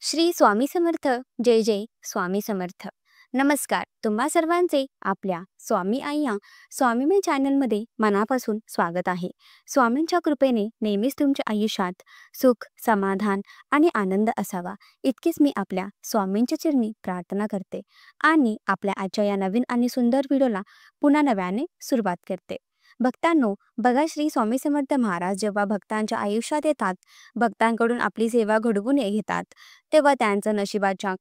श्री स्वामी समर्थ. जय जय स्वामी समर्थ. नमस्कार तुम्हा सर्वांचे आपल्या स्वामी आई या स्वामीमय चॅनलमध्ये मनापासून स्वागत आहे. स्वामींच्या कृपेने नेहमीच तुमच्या आयुष्यात सुख, समाधान आणि आनंद असावा इतकीच मी आपल्या स्वामींच्या चरणी प्रार्थना करते आणि आपल्या आजच्या या नवीन आणि सुंदर व्हिडिओला पुन्हा नव्याने सुरुवात करते. भक्तांनो, बघा, श्री स्वामी समर्थ महाराज जेव्हा भक्तांच्या आयुष्यात येतात, भक्तांकडून आपली सेवा घडवून घेतात, तेव्हा त्यांचं नशिबाच्या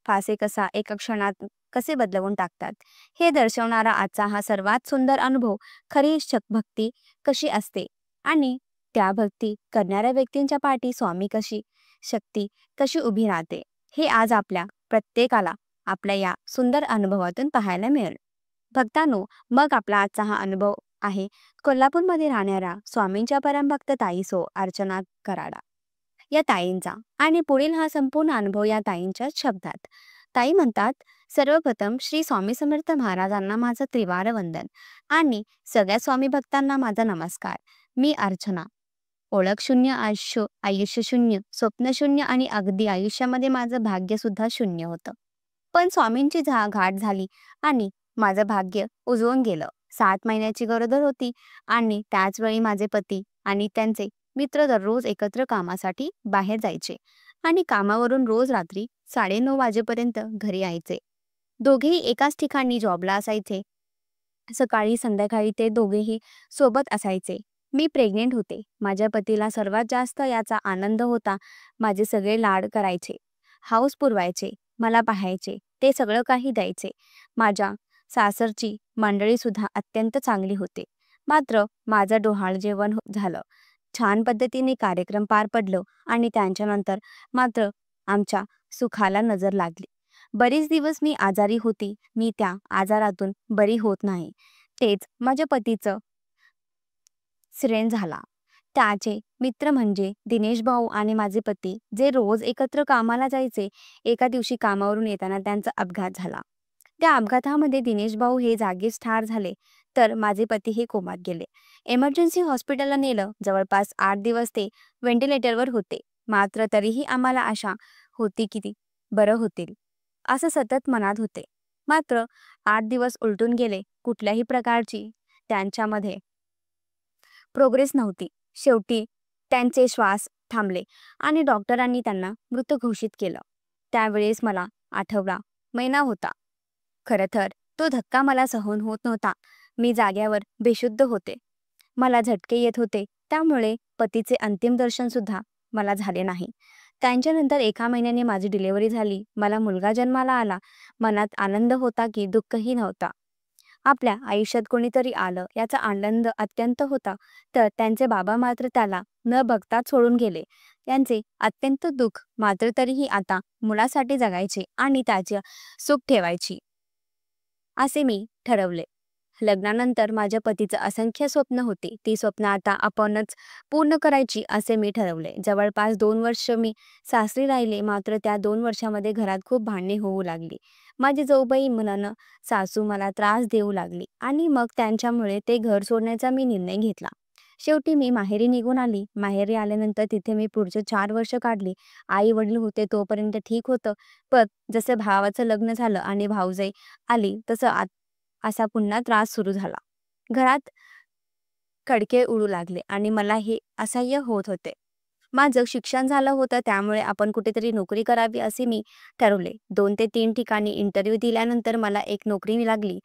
फासे कसा एका क्षणात कसे बदलवून टाकतात हे दर्शवणारा आजचा हा सर्वात सुंदर अनुभव. खरी भक्ती कशी असते आणि त्या भक्ती करणाऱ्या व्यक्तींच्या पाठी स्वामी कशी शक्ती कशी उभी राहते हे आज आपल्या प्रत्येकाला आपल्या या सुंदर अनुभवातून पाहायला मिळेल. भक्तांनो, मग आपला आजचा हा अनुभव आहे कोल्हापूरमध्ये राहणाऱ्या स्वामींच्या परमभक्त ताई सो अर्चना कराडा या ताईंचा. आणि पुढील हा संपूर्ण अनुभव या ताईंच्या शब्दात. ताई म्हणतात, सर्वप्रथम श्री स्वामी समर्थ महाराजांना माझं त्रिवार वंदन आणि सगळ्या स्वामी भक्तांना माझा नमस्कार. मी अर्चना. ओळख शून्य, आयुष्य शून्य, स्वप्न शून्य आणि अगदी आयुष्यामध्ये माझं भाग्य सुद्धा शून्य होतं. पण स्वामींची घाट झाली आणि माझं भाग्य उजळून गेलं. 7 महिन्याची गरोदर होती आणि त्याचवेळी माझे पती आणि त्यांचे मित्र दररोज एकत्र कामासाठी बाहेर जायचे आणि कामावरून रोज रात्री 9:30 वाजेपर्यंत घरी यायचे. दोघेही एकाच ठिकाणी जॉबला असायचे. सकाळी संध्याकाळी ते दोघेही सोबत असायचे. मी प्रेग्नेंट होते. माझ्या पतीला सर्वात जास्त याचा आनंद होता. माझे सगळे लाड करायचे, हाऊस पुरवायचे, मला पाहायचे, ते सगळं काही द्यायचे. माझ्या सासरची मंडळी सुद्धा अत्यंत चांगली होते. मात्र माझं डोहाळ जेवण झालं, छान पद्धतीने कार्यक्रम पार पडलं आणि त्यांच्यानंतर मात्र आमच्या सुखाला नजर लागली. बरेच दिवस मी आजारी होती. मी त्या आजारातून बरी होत नाही. तेच माझ्या पतीचं सिरेन झाला. त्याचे मित्र म्हणजे दिनेश भाऊ आणि माझे पती, जे रोज एकत्र कामाला जायचे. एका दिवशी कामावरून येताना त्यांचा अपघात झाला. त्या अपघातामध्ये दिनेश भाऊ हे जागीच ठार झाले, तर माझे पती हे कोमात गेले. इमर्जन्सी हॉस्पिटलला नेलं. जवळपास 8 दिवस ते व्हेंटिलेटरवर होते. मात्र तरीही आम्हाला आशा होती की ती बरं होतील, असं सतत मनात होते. मात्र 8 दिवस उलटून गेले. कुठल्याही प्रकारची त्यांच्यामध्ये प्रोग्रेस नव्हती. शेवटी त्यांचे श्वास थांबले आणि डॉक्टरांनी त्यांना मृत घोषित केलं. त्यावेळेस मला 8वा महिना होता. खरं तर तो धक्का मला सहन होत नव्हता. मी जाग्यावर बेशुद्ध होते. मला झटके येत होते. त्यामुळे पतीचे अंतिम दर्शन सुद्धा मला झाले नाही. त्यांच्यानंतर 1 महिन्याने माझी डिलिव्हरी झाली. मला मुलगा जन्माला आला. मनात आनंद होता की दुःखही नव्हता. आपल्या आयुष्यात कोणीतरी आलं याचा आनंद अत्यंत होता. तर त्यांचे बाबा मात्र त्याला न बघताच सोडून गेले. त्यांचे अत्यंत दुःख. मात्र तरीही आता मुलासाठी जगायचे आणि त्याचे सुख ठेवायची असे मी ठरवले. लग्नानंतर माझ्या पतीचं असंख्य स्वप्न होती. ती स्वप्न आता आपणच पूर्ण करायची असे मी ठरवले. जवळपास 2 वर्ष मी सासरी राहिले. मात्र त्या 2 वर्षामध्ये घरात खूप भांडणे होऊ लागली. माझी जाऊबाई मुलानं सासू मला त्रास देऊ लागली आणि मग त्यांच्यामुळे ते घर सोडण्याचा मी निर्णय घेतला. शेवटी मी माहेरी निघून आली. माहेरी आल्यानंतर तिथे मी पुढचे 4 वर्ष काढली. आई वडील होते तोपर्यंत ठीक होतं. पण जसं भावाचं लग्न झालं आणि भाऊजाई आली तसं असा पुन्हा त्रास सुरू झाला. घरात खडके उडू लागले आणि मला हे असह्य होत होते. माझं शिक्षण झालं होतं, त्यामुळे आपण कुठेतरी नोकरी करावी असे मी ठरवले. 2 ते 3 ठिकाणी इंटरव्ह्यू दिल्यानंतर मला एक नोकरी लागली.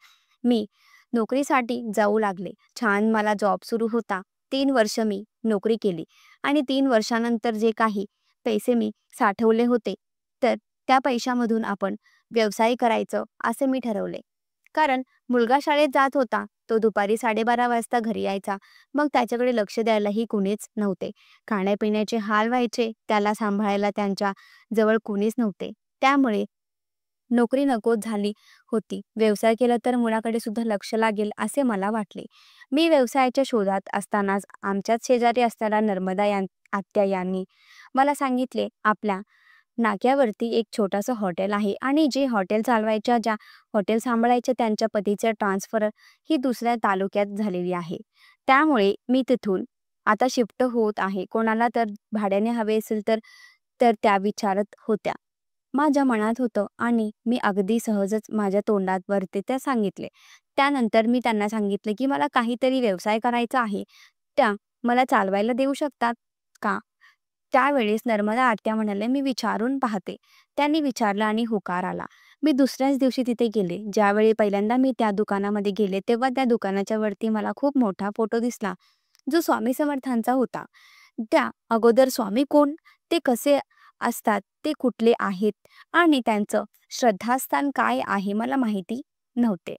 मी नोकरीसाठी जाऊ लागले. छान मला जॉब सुरू होता. 3 वर्ष मी नोकरी केली आणि 3 वर्षानंतर जे काही पैसे मी साठवले होते, तर त्या पैशामधून आपण व्यवसाय करायचं असे मी ठरवले. कारण मुलगा शाळेत जात होता. तो दुपारी 12:30 वाजता घरी यायचा. मग त्याच्याकडे लक्ष द्यायलाही कुणीच नव्हते. खाण्यापिण्याचे हाल व्हायचे. त्याला सांभाळायला त्यांच्या जवळ कुणीच नव्हते. त्यामुळे नोकरी नकोच झाली होती. व्यवसाय केला तर मुलाकडे सुद्धा लक्ष लागेल असे मला वाटले. मी व्यवसायाच्या शोधात असतानाच आमच्याच शेजारी असणाऱ्या नर्मदा आत्या यांनी मला सांगितले, आपल्या नाक्यावरती एक छोटंसं हॉटेल आहे आणि जे हॉटेल चालवायच्या, ज्या हॉटेल सांभाळायच्या, त्यांच्या पतीचे ट्रान्सफर ही दुसऱ्या तालुक्यात झालेली आहे. त्यामुळे मी तिथून आता शिफ्ट होत आहे. कोणाला तर भाड्याने हवे असेल तर तर त्या विचारत होत्या. माझ्या मनात होतं आणि मी अगदी सहजच माझ्या तोंडात वरते त्या सांगितले. त्यानंतर मी त्यांना सांगितले, की मला काहीतरी व्यवसाय करायचा आहे. त्या मला चालवायला देऊ शकतात का? त्यावेळेस नर्मदा आत्या म्हणाल्या, "मी विचारून पाहते." त्यांनी विचारलं आणि होकार आला. मी दुसऱ्याच दिवशी तिथे गेले. ज्यावेळी पहिल्यांदा मी त्या दुकानामध्ये गेले, तेव्हा त्या दुकानाच्या वरती मला खूप मोठा फोटो दिसला, जो स्वामी समर्थांचा होता. त्या अगोदर स्वामी कोण, ते कसे असतात, ते कुठले आहेत आणि त्यांचं श्रद्धास्थान काय आहे मला माहिती नव्हते.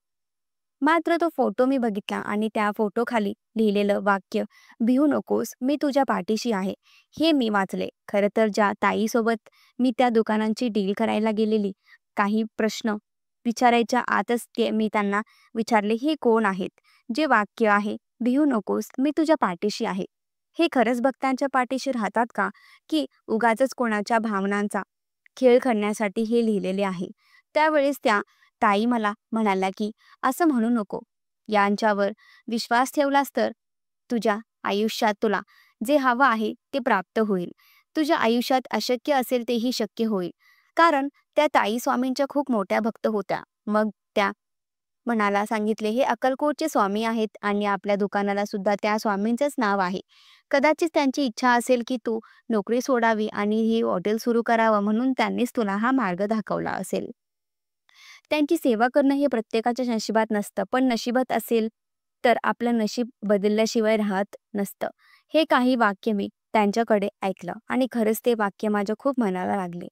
मात्र तो फोटो मी बघितला आणि त्या फोटोखाली लिहिलेलं वाक्य, "भिवू नकोस, मी तुझ्या पाठीशी आहे," हे मी वाचले. खरं तर ज्या ताईसोबत मी त्या दुकानांची डील करायला गेलेली, काही प्रश्न विचारायच्या आतच मी त्यांना विचारले, "हे कोण आहेत?" जे वाक्य आहे, "भिवू नकोस, मी तुझ्या पाठीशी आहे," हे खरंच भक्तांच्या पाठीशी राहतात का? की उगाचच कोणाच्या भावनांचा खेळ करण्यासाठी हे लिहिलेले आहे? त्यावेळेस त्या ताई मला म्हणाल्या, की "असं म्हणू नको. यांच्यावर विश्वास ठेवलास तर तुझ्या आयुष्यात तुला जे हवं आहे ते प्राप्त होईल. तुझ्या आयुष्यात अशक्य असेल तेही शक्य होईल." कारण त्या ताई स्वामींच्या खूप मोठ्या भक्त होत्या. मग त्या म्हणाला सांगितले, "हे अक्कलकोटचे स्वामी आहेत आणि आपल्या दुकानाला सुद्धा त्या स्वामींचंच नाव आहे. कदाचित त्यांची इच्छा असेल की तू नोकरी सोडावी आणि ही हॉटेल सुरू करावं, म्हणून त्यांनीच तुला हा मार्ग दाखवला असेल. त्यांची सेवा करणं हे प्रत्येकाच्या नशिबात नसतं, पण नशिबात असेल तर आपलं नशीब बदलल्याशिवाय राहत नसतं." हे काही वाक्य मी त्यांच्याकडे ऐकलं आणि खरंच ते वाक्य माझ्या खूप मनाला लागले.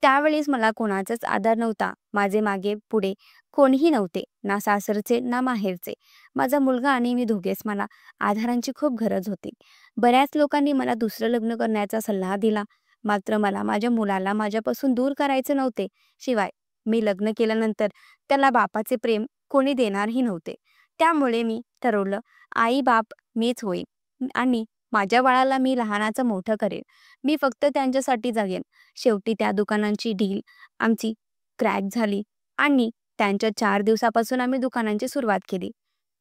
त्यावेळेस मला कोणाचाच आधार नव्हता. माझे मागे पुढे कोणीही नव्हते, ना सासरचे ना माहेरचे. माझा मुलगा आणि मी दोघेच. मला आधारांची खूप गरज होती. बऱ्याच लोकांनी मला दुसरं लग्न करण्याचा सल्ला दिला, मात्र मला माझ्या मुलाला माझ्यापासून दूर करायचे नव्हते. शिवाय मी लग्न केल्यानंतर त्याला बापाचे प्रेम कोणी देणारही नव्हते. त्यामुळे मी ठरवलं, आई बाप मीच होईन आणि माझ्या बाळाला मी लहानाचं मोठं करेन. मी फक्त त्यांच्यासाठी जगेन. शेवटी त्या दुकानांची डील आमची क्रॅक झाली आणि त्यांच्या 4 दिवसापासून आम्ही दुकानांची सुरुवात केली.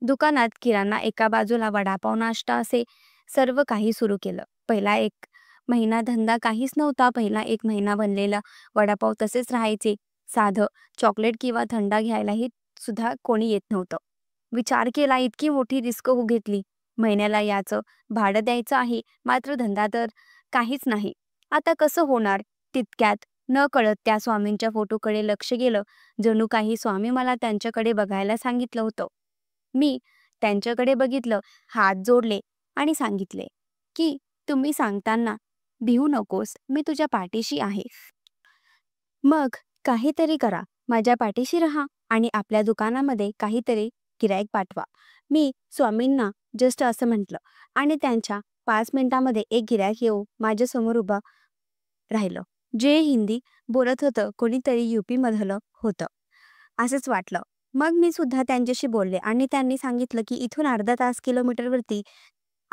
दुकानात किराणा एका बाजूला, वडापाव, नाश्ता असे सर्व काही सुरू केलं. पहिला 1 महिना धंदा काहीच नव्हता. पहिला 1 महिना बनलेला वडापाव तसेच राहायचे. साधं चॉकलेट किंवा थंडा घ्यायलाही सुद्धा कोणी येत नव्हतं. विचार केला, इतकी मोठी रिस्क घेतली. महिन्याला याचं भाडं द्यायचं आहे, मात्र धंदा तर काहीच नाही. आता कसं होणार? तितक्यात नकळत त्या स्वामींच्या फोटोकडे लक्ष गेलं. जणू काही स्वामी मला त्यांच्याकडे बघायला सांगितलं होतं. मी त्यांच्याकडे बघितलं, हात जोडले आणि सांगितले, की "तुम्ही सांगताना भिवू नकोस, मी तुझ्या पाठीशी आहे. मग काहीतरी करा. माझ्या पाठीशी राहा आणि आपल्या दुकानामध्ये काहीतरी गिराईक पाठवा." मी स्वामींना जस्ट असं म्हटलं आणि त्यांच्या 5 मिनिटांमध्ये एक गिराईक येऊन माझ्यासमोर उभं राहिलं. जे हिंदी बोलत होतं, कोणीतरी यूपीमधलं होतं असंच वाटलं. मग मी सुद्धा त्यांच्याशी बोलले आणि त्यांनी सांगितलं, की "इथून अर्धा तास किलोमीटरवरती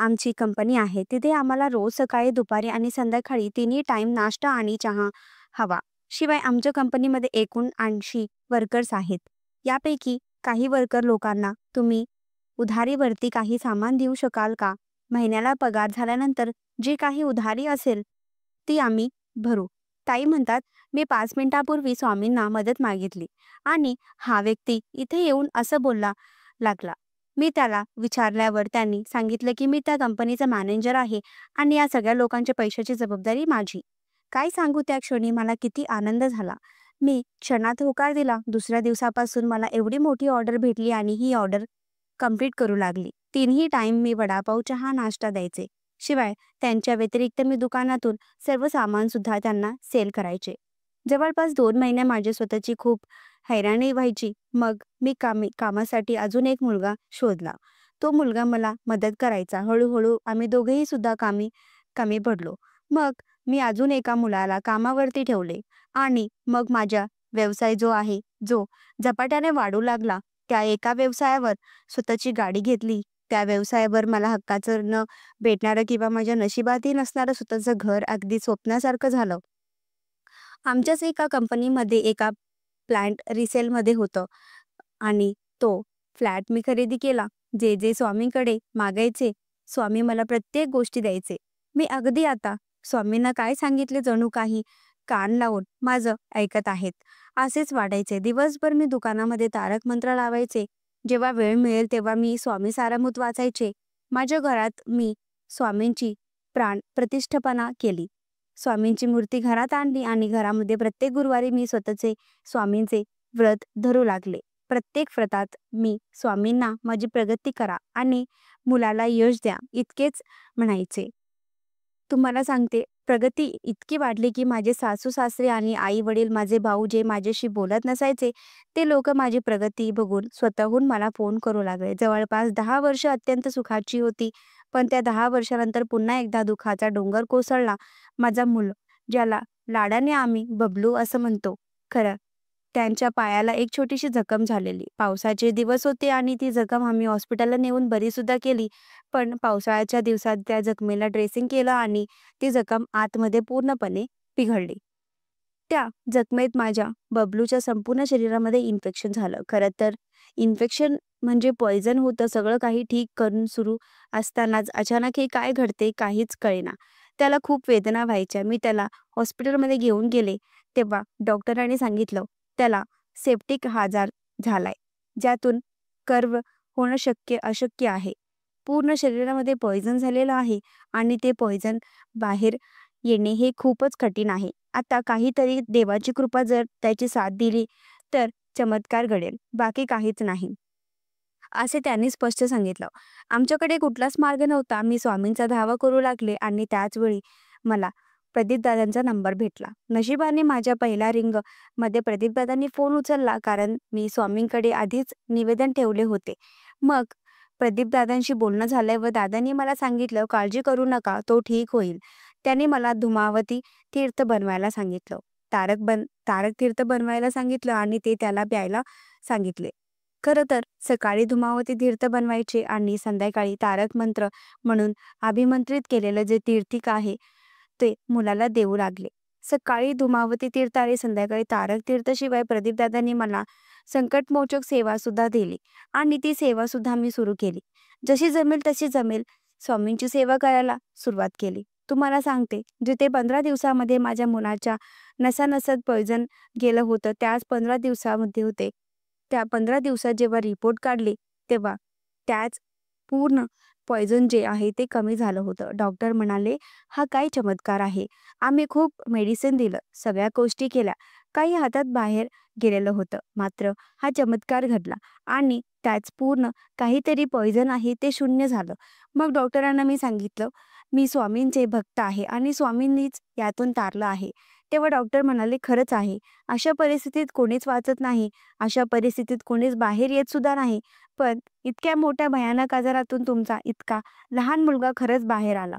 आमची कंपनी आहे. तिथे आम्हाला रोज सकाळी, दुपारी आणि संध्याकाळी तिन्ही टाईम नाश्ता आणि चहा हवा. शिवाय आमच्या कंपनीमध्ये एकूण 80 वर्कर्स आहेत. यापैकी काही वर्कर लोकांना तुम्ही उधारीवरती काही सामान देऊ शकाल का? महिन्याला पगार झाल्यानंतर जी काही उधारी असेल ती आम्ही भरू." ताई म्हणतात, "मी 5 मिनिटापूर्वी स्वामींना मदत मागितली आणि हा व्यक्ती इथे येऊन असं बोलला लागला." मी त्याला विचारल्यावर त्यांनी सांगितलं, की "मी त्या कंपनीचा मॅनेजर आहे आणि या सगळ्या लोकांच्या पैशाची जबाबदारी माझी." काय सांगू, त्या क्षणी मला किती आनंद झाला. मी क्षणात होकार दिला. दुसऱ्या दिवसापासून मला एवढी मोठी ऑर्डर भेटली आणि ही ऑर्डर कंप्लीट करू लागली. तिन्ही टाईम मी वडापाव, चहा, नाश्ता द्यायचे. शिवाय त्यांच्या व्यतिरिक्त मी दुकानातून सर्व सामान सुद्धा त्यांना सेल करायचे. जवळपास 2 महिने माझी स्वतःची खूप हैराणी व्हायची. मग मी कामासाठी अजून एक मुलगा शोधला. तो मुलगा मला मदत करायचा. हळू आम्ही दोघेही सुद्धा कमी पडलो. मग मी अजून एका मुलाला कामावरती ठेवले आणि मग माझा व्यवसाय जो आहे, जो झपाट्याने वाढू लागला. त्या एका व्यवसायावर स्वतःची गाडी घेतली. त्या व्यवसायावर मला हक्काचं न भेटणारं किंवा माझ्या नशिबातही नसणारं स्वतःचं घर अगदी स्वप्नासारखं झालं. आमच्याच एका कंपनीमध्ये एका प्लांट रिसेलमध्ये होतं आणि तो फ्लॅट मी खरेदी केला. जे स्वामींकडे मागायचे, स्वामी मला प्रत्येक गोष्टी द्यायचे. मी अगदी आता स्वामींना काय सांगितले जणू काही कान लावून माझं ऐकत आहेत असेच वाटायचे. दिवसभर मी दुकानामध्ये तारक मंत्र लावायचे. जेव्हा वेळ मिळेल तेव्हा मी स्वामी सारामृत वाचायचे. माझ्या घरात मी स्वामींची प्राण प्रतिष्ठापना केली. स्वामींची मूर्ती घरात आणली आणि घरामध्ये प्रत्येक गुरुवारी मी स्वतःचे स्वामींचे व्रत धरू लागले. प्रत्येक व्रतात मी स्वामींना माझी प्रगती करा आणि मुलाला यश द्या इतकेच म्हणायचे. तुम्हाला सांगते, प्रगती इतकी वाढली की माझे सासू सासरे आणि आई वडील, माझे भाऊ जे माझ्याशी बोलत नसायचे ते लोक माझी प्रगती बघून स्वतःहून मला फोन करू लागले. जवळपास 10 वर्ष अत्यंत सुखाची होती. पण त्या 10 वर्षानंतर पुन्हा एकदा दुःखाचा डोंगर कोसळला. माझा मुल, ज्याला लाडाने आम्ही बबलू असं म्हणतो, खरं त्यांच्या पायाला एक छोटीशी जखम झालेली. पावसाचे दिवस होते आणि ती जखम आम्ही हॉस्पिटलला नेऊन बरी सुद्धा केली. पण पावसाळ्याच्या दिवसात त्या जखमेला ड्रेसिंग केलं आणि ती जखम आतमध्ये पूर्णपणे पिघळली. त्या जखमेत माझ्या बबलूच्या संपूर्ण शरीरामध्ये इन्फेक्शन झालं. खरं तर इन्फेक्शन म्हणजे पॉइझन होतं. सगळं काही ठीक करून सुरू असतानाच अचानक हे काय घडते काहीच कळेना. त्याला खूप वेदना व्हायच्या. मी त्याला हॉस्पिटलमध्ये घेऊन गेले तेव्हा डॉक्टरांनी सांगितलं त्याला सेप्टिक आजार झालाय, ज्यातून कर्व होणं अशक्य आहे. पूर्ण शरीरामध्ये पॉइझन झालेलं आहे आणि ते पॉइझन बाहेर येणे हे खूपच कठीण आहे. आता काहीतरी देवाची कृपा जर त्याची साथ दिली तर चमत्कार घडेल, बाकी काहीच नाही, असे त्यांनी स्पष्ट सांगितलं. आमच्याकडे कुठलाच मार्ग नव्हता. मी स्वामींचा धावा करू लागले आणि त्याच वेळी मला प्रदीपदादांचा नंबर भेटला. नशिबाने माझ्या पहिल्या मध्ये प्रदीपदादांनी फोन उचलला, कारण मी स्वामींकडे आधीच निवेदन ठेवले होते. मग प्रदीपदादांशी बोलणं झालं व दादांनी मला सांगितलं, काळजी करू नका, तो ठीक होईल. त्यांनी मला धुमावती तीर्थ बनवायला सांगितलं, तारक तीर्थ बनवायला सांगितलं आणि ते त्याला प्यायला सांगितले. खरं तर सकाळी धुमावती तीर्थ बनवायचे आणि संध्याकाळी तारक मंत्र म्हणून अभिमंत्रित केलेलं जे तीर्थिक आहे ते मुलाला देऊ लागले. सकाळी धुमावती तीर्थ आणि संध्याकाळी तारक तीर्थ शिवाय प्रदीपदादांनी मला संकटमोचक सेवा सुद्धा दिली आणि ती सेवा सुद्धा मी सुरू केली. जशी जमेल तशी स्वामींची सेवा करायला सुरुवात केली. तुम्हाला सांगते, जिथे 15 दिवसामध्ये माझ्या मुलाच्या नसानसात पॉइझन गेलं होतं त्याच 15 दिवसामध्ये होते. त्या 15 दिवसात जेव्हा रिपोर्ट काढले तेव्हा त्याच पूर्ण पॉइझन जे आहे ते कमी झालं होतं. डॉक्टर म्हणाले, हा काय चमत्कार आहे. आम्ही खूप मेडिसिन दिलं, सगळ्या गोष्टी केल्या, काही हातात बाहेर गेलेलं होतं, मात्र हा चमत्कार घडला आणि त्याच पूर्ण काहीतरी पॉइझन आहे ते शून्य झालं. मग डॉक्टरांना मी सांगितलं, मी स्वामींचे भक्त आहे आणि स्वामींनीच यातून तारलं आहे. तेव्हा डॉक्टर म्हणाले, खरंच आहे. अशा परिस्थितीत कोणीच वाचत नाही, अशा परिस्थितीत कोणीच बाहेर येत सुद्धा नाही. पण इतक्या मोठ्या भयानक आजारातून तुमचा इतका लहान मुलगा खरंच बाहेर आला.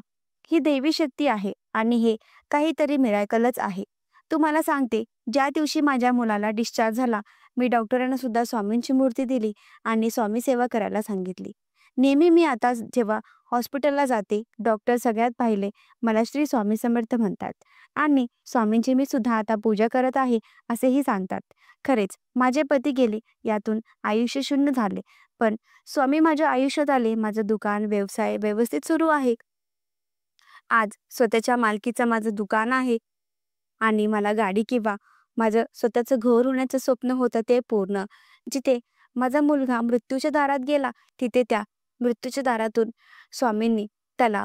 ही देवी शक्ती आहे आणि हे काहीतरी मिराकलच आहे. तुम्हाला सांगते, ज्या दिवशी माझ्या मुलाला डिस्चार्ज झाला, मी डॉक्टरांना सुद्धा स्वामींची मूर्ती दिली आणि स्वामी सेवा करायला सांगितली. नेहमी मी आता जेव्हा हॉस्पिटलला जाते, डॉक्टर सगळ्यात पहिले मला श्री स्वामी समर्थ म्हणतात आणि स्वामींची मी सुद्धा आता पूजा करत आहे असेही सांगतात. खरेच माझे पती गेले, यातून आयुष्य शून्य झाले. पण स्वामी माझ्या आयुष्यात आले. माझं दुकान व्यवसाय व्यवस्थित सुरू आहे. आज स्वतःच्या मालकीचं माझं दुकान आहे आणि मला गाडी किंवा माझं स्वतःचं घर होण्याचं स्वप्न होतं ते पूर्ण. जिथे माझा मुलगा मृत्यूच्या दारात गेला, तिथे त्या मृत्यूच्या दारातून स्वामींनी त्याला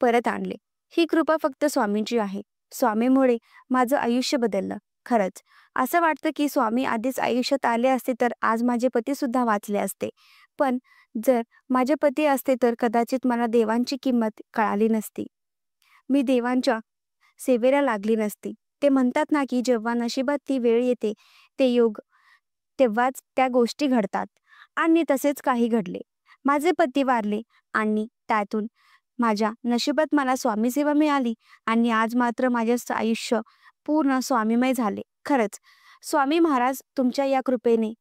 परत आणले. ही कृपा फक्त स्वामींची आहे. स्वामीमुळे माझं आयुष्य बदललं. खरंच असं वाटतं की स्वामी आधीच आयुष्यात आले असते तर आज माझे पती सुद्धा वाचले असते. पण जर माझे पती असते तर कदाचित मला देवांची किंमत कळाली नसती, मी देवांच्या सेवेला लागली नसती. ते म्हणतात ना की जेव्हा नशिबात ती वेळ येते ते योग तेव्हाच त्या गोष्टी घडतात आणि तसेच काही घडले. माझे पती वारले आणि त्यातून माझ्या नशिबात मला स्वामी सेवा मिळाली आणि आज मात्र माझे आयुष्य पूर्ण स्वामीमय झाले. खरंच स्वामी महाराज तुमच्या या कृपेने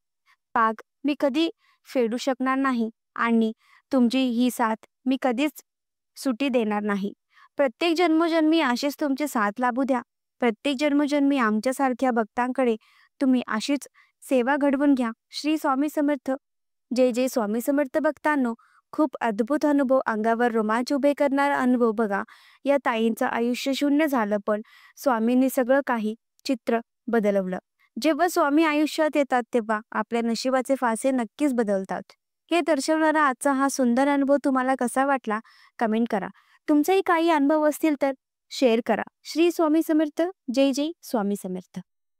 पाग मी कधी फेडू शकणार नाही आणि तुमची ही साथ मी कधीच सुटी देणार नाही. प्रत्येक जन्मोजन्मी अशीच तुमची साथ लाभू द्या. प्रत्येक जन्मोजन्मी आमच्यासारख्या भक्तांकडे तुम्ही अशीच सेवा घडवून घ्या. श्री स्वामी समर्थ. जय जय स्वामी समर्थ. भक्तांनो, खूप अद्भुत अनुभव, अंगावर रोमांच उभे करणारा अनुभव बघा. या ताईंचं आयुष्य शून्य झालं, पण स्वामींनी सगळं काही चित्र बदलवलं. जेव्हा स्वामी आयुष्यात येतात, तेव्हा आपल्या नशिबाचे फासे नक्कीच बदलतात. हे दर्शवणारा आजचा हा सुंदर अनुभव तुम्हाला कसा वाटला? कमेंट करा. तुमचेही काही अनुभव असतील तर शेअर करा. श्री स्वामी समर्थ. जय जय स्वामी समर्थ.